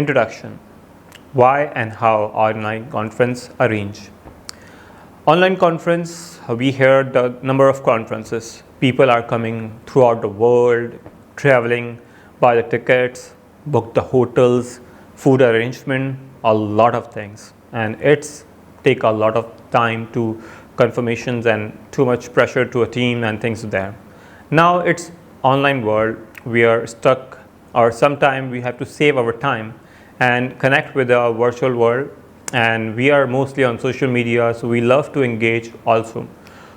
Introduction. Why and how online conference arrange. Online conference, we hear the number of conferences. People are coming throughout the world, traveling, buy the tickets, book the hotels, food arrangement, a lot of things. And it's take a lot of time to confirmations and too much pressure to a team and things there. Now it's online world. We are stuck, or sometime we have to save our time and connect with the virtual world, and we are mostly on social media, so we love to engage also.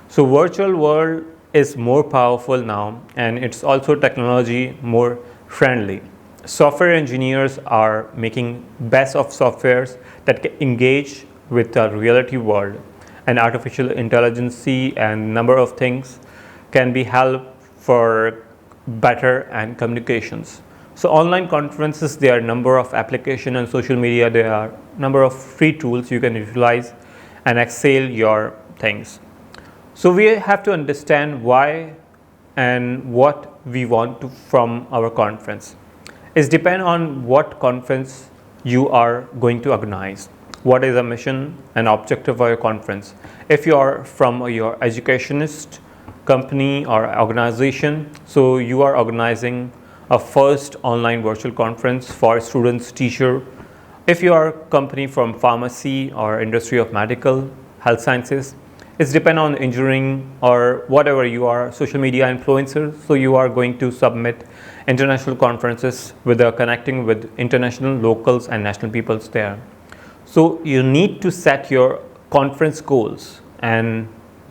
So virtual world is more powerful now, and it's also technology more friendly. Software engineers are making best of softwares that can engage with the reality world, and artificial intelligence and number of things can be helped for better and communications. So online conferences, there are number of application and social media, there are number of free tools you can utilize and excel your things. So we have to understand why and what we want to from our conference. It depends on what conference you are going to organize. What is the mission and objective of your conference? If you are from your educationist company or organization, so you are organizing a first online virtual conference for students, teacher. If you are a company from pharmacy or industry of medical, health sciences, it's depend on engineering or whatever you are, social media influencer. So you are going to submit international conferences with connecting with international, locals and national peoples there. So you need to set your conference goals, and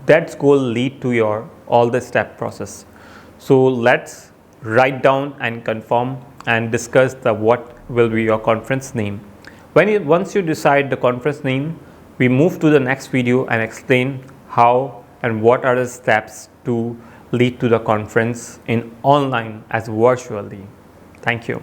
that goal lead to your all the step process. So let's write down and confirm and discuss the what will be your conference name. Once you decide the conference name, we move to the next video and explain how and what are the steps to lead to the conference in online as virtually. Thank you.